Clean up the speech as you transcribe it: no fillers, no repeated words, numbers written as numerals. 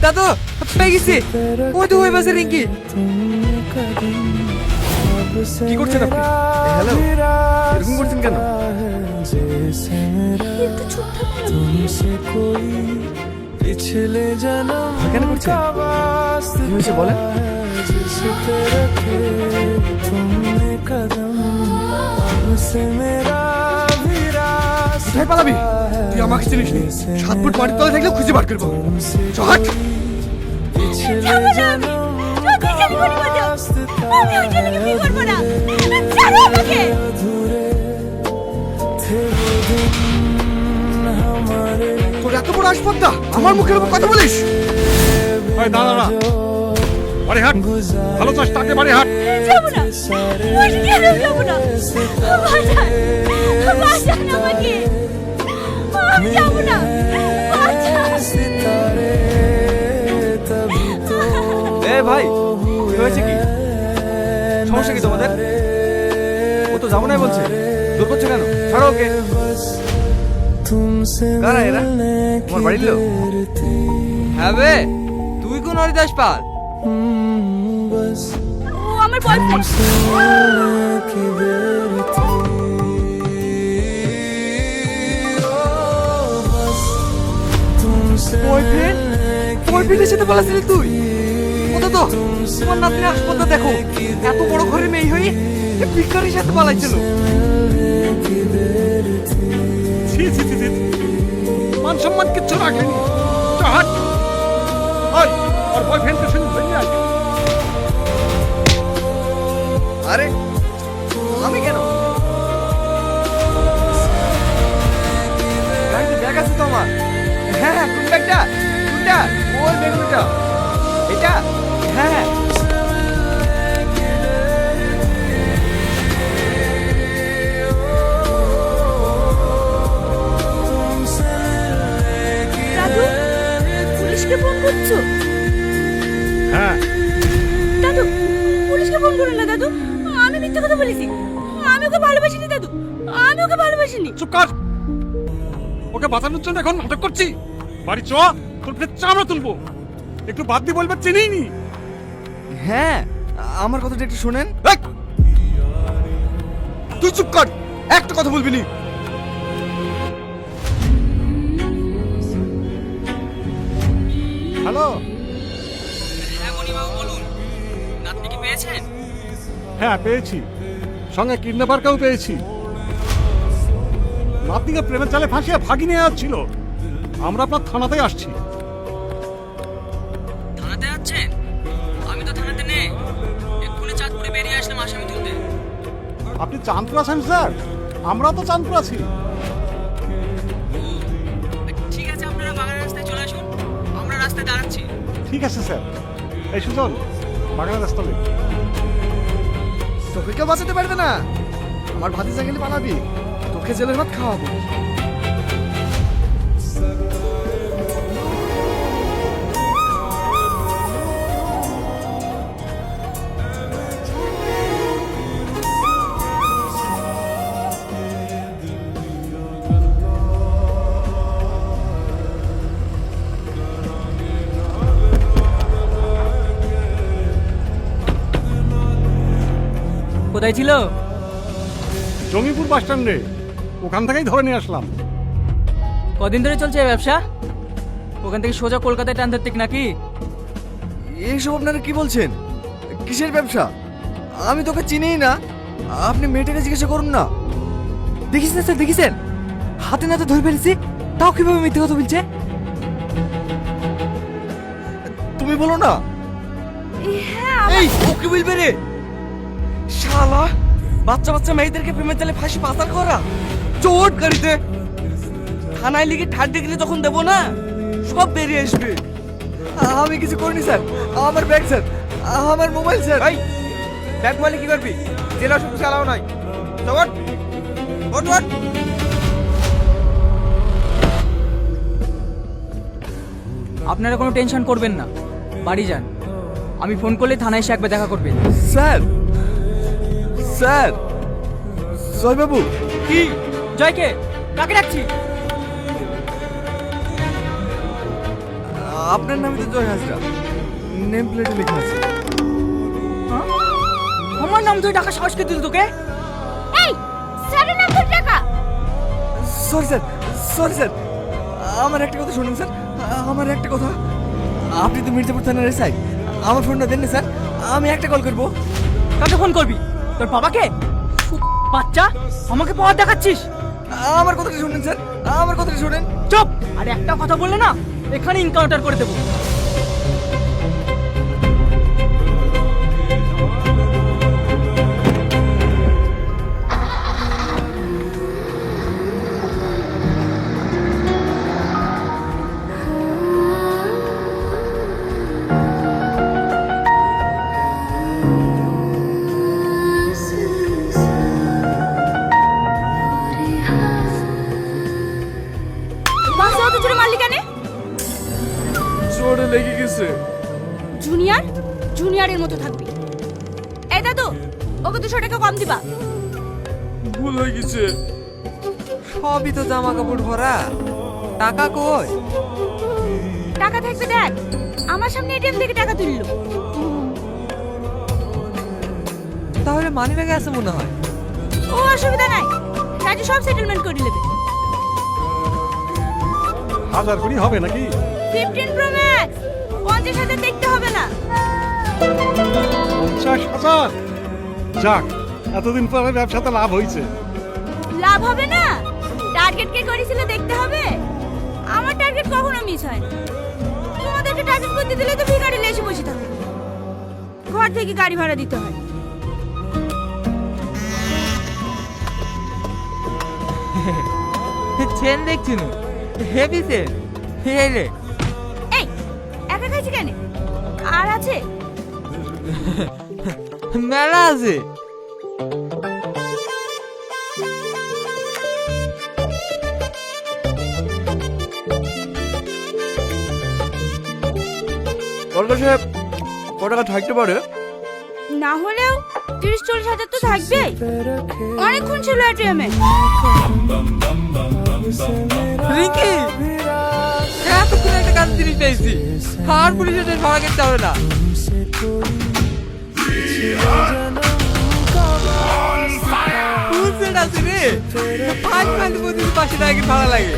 দাদু পেয়ে গেছি। ওই তো ওই বাসে রিঙ্কি। কি করছেন আপনি? হ্যালো, এরকম করছেন কেন? একটু চুপ থাকো না। কেন করছেন? কি হয়েছে বলেন? কোথায় পালাবি? তুই আমাকে চিনিস নি। 7 ফুট মাটির তলে থাকলেও খুঁজে বার করবো। চল হাট। যাবো না আমি। যদি জানি বলি বলো। আমি ওই ছেলেকে বিয়ে করবো না। ছাড়ো আমাকে। তোর এত বড় আসপত্তা, আমার মুখের উপর কথা বলিস? দাঁড়া না, বাড়ি হাট। ভালো চাস তাকে বাড়ি হাট। যাবো না। ওই কেন যাবো না। বাঁচান। বাঁচান আমাকে। আমি যাবো না। বাঁচান। এ ভাই, কি হয়েছে কি? সমস্যা কি তোমাদের? ও তো যাবো নাই বলছে, জোর করছে কেন? ছাড়ো ওকে। কারা এরা? তোমার বাড়ির লোক? হ্যাঁ বে, তুই কোন হরিদাস পাল? ও আমার বয়ফ্রেন্ড। বয়ফ্রেন্ড? বয়ফ্রেন্ডের সাথে পালাছিলি তুই? ওটা তো তোমার নাতনি হাসপাতাল দেখো, এত বড় ঘরে মেয়ে হয়ে ভিক্ষারির সাথে পালাইছিল। ছি ছি ছি ছি। মান সম্মান কিচ্ছু রাখেনি। চল হাট। ওই ওর বয়ফ্রেন্ডের সঙ্গে ধরে নিয়ে আসি। আরে আমি কেন? গাড়িতে ব্যাগ আছে তো আমার। হ্যাঁ হ্যাঁ, কোন ব্যাগটা? কোনটা? ওই ব্যাগটা। এটা? হ্যাঁ হ্যাঁ। দাদু, পুলিশকে ফোন করছো? হ্যাঁ, দাদু, পুলিশকে ফোন করো না দাদু। আমি মিথ্যে কথা বলেছি। আমি ওকে ভালোবাসিনি দাদু। আমি ওকে ভালোবাসিনি। চুপ কর। ওকে বাঁচানোর জন্য এখন নাটক করছি। বাড়ি চ, তোর ফের চামড়া তুলবো। একটু বাদ দিয়ে বলবে চিনিই নি। হ্যাঁ, আমার কথাটা একটু শোনেন। এই! তুই চুপ কর, একটা কথা বলবি নি। হ্যালো। হ্যাঁ মণিবাবু বলুন, নাতনি কি পেয়েছেন? হ্যাঁ পেয়েছি, সঙ্গে কিডন্যাপারকেও পেয়েছি। নাতনিকে প্রেমের জালে ফাঁসিয়ে ভাগি নিয়ে যাচ্ছিল। আমরা আপনার থানাতেই আসছি। থানাতে আছেন? আমি তো থানাতে নেই, এক্ষুনি চাঁদপুরে বেরিয়ে আসলাম আসামি তুলতে। আপনি চাঁদপুর আছেন স্যার? আমরা তো চাঁদপুর আছি। ঠিক আছে, আপনারা বাগান রাস্তায় চলে আসুন, আমরা রাস্তায় দাঁড়াচ্ছি। ঠিক আছে স্যার। এই সুজন, বাগানের রাস্তা নেই। তোকে কেউ বাঁচাতে পারবে না। আমার ভাতিজা গেলে পালাবি, তোকে জেলের ভাত খাওয়াবো। কোথায় ছিল? জঙ্গিপুর বাস স্ট্যান্ডে, ওখান থেকেই ধরে নিয়ে আসলাম। কদিন ধরে চলছে এই ব্যবসা? ওখান থেকে সোজা কলকাতায় টান ধরতে নাকি? এইসব আপনারা কি বলছেন? কিসের ব্যবসা? আমি তোকে চিনিই না। আপনি মেয়েটাকে জিজ্ঞাসা করুন না। দেখিস না স্যার, দেখিছেন হাতে নাতে ধরে ফেলেছি, তাও কিভাবে মিথ্যে কথা বলছে? তুমি বলো না। হ্যাঁ, এই ও কি বলবে রে? শালা, বাচ্চা বাচ্চা মেয়েদেরকে প্রেমের জালে ফাঁসি পাচার করা, চোট গাড়িতে থানায় লিখে ঠাড় দেখলে তখন দেবো না, সব বেরিয়ে আসবে। আমি কিছু করিনি স্যার। আমার ব্যাগ স্যার, আমার মোবাইল স্যার। ভাই ব্যাগ মোবাইলে কি করবি? জেলা সব চালাও নাই। চট ওট ওট। আপনারা কোনো টেনশন করবেন না, বাড়ি যান। আমি ফোন করলে থানায় এসে একবার দেখা করবেন। স্যার, স্যার, জয়বাবু। কি জয়কে? কাকে ডাকছি? আপনার নামে তো জয় হাজরা নেম প্লেটে লেখা আছে। হ্যাঁ? আমার নাম ধরে টাকা সাহস কে দিল তোকে? এই স্যারের নাম ধরে টাকা? সরি স্যার, সরি স্যার, আমার একটা কথা শুনুন স্যার, আমার একটা কথা। আপনি তো মির্জাপুর থানার এসআই, আমার ফোনটা দেন না স্যার, আমি একটা কল করবো। কাকে ফোন করবি? তোর বাবাকে? বাচ্চা আমাকে পাওয়ার দেখাচ্ছিস? আমার কথাটা শুনুন স্যার, আমার কথাটা শুনেন। চুপ! আর একটা কথা বললে না এখানে এনকাউন্টার করে দেবো। বাসে অত জোরে মারলি কেন? জোরে লেগে গেছে। জুনিয়র জুনিয়রের মতো থাকবি। এই দাদু, ওকে 200 টাকা কম দিবা। ভুল হয়ে গেছে। সবই তো জামা কাপড় ভরা, টাকা কই? টাকা থাকবে দেখ, আমার সামনে এটিএম থেকে টাকা তুললো। তাহলে মানি ব্যাগে আছে মনে হয়। ও অসুবিধা নাই, রাজু সব সেটেলমেন্ট করে নেবে। 1000 কোটি হবে নাকি? 15 প্রো ম্যাক্স, 50,000 দেখতে হবে না। 50,000? যাক, এতদিন পরে ব্যবসাতে লাভ হয়েছে। লাভ হবে না? টার্গেট কে করেছিল দেখতে হবে। আমার টার্গেট কখনো মিস হয় না। তোমাদেরকে টার্গেট করতে দিলে তো ভিখারি এসে বসে থাকে, ঘর থেকে গাড়ি ভাড়া দিতে হয়। চেন দেখছি না, হেভি চেন। হেলে এই একা খাইছি কেন? আর আছে? মেলা আছে। দরকার সাহেব কত টাকা থাকতে পারে? না হলেও 30-40 হাজার তো থাকবেই। অনেকক্ষণ ছিল এটিএমে। রিঙ্কি, এতক্ষণ একটা কাজ জিনিস পেয়েছি, আর পুলিশের ডেট ভাড়া করতে হবে না। বুঝছেন আছে রে, 5 মাইল প্রতিদিন 500 টাকা ভাড়া লাগে।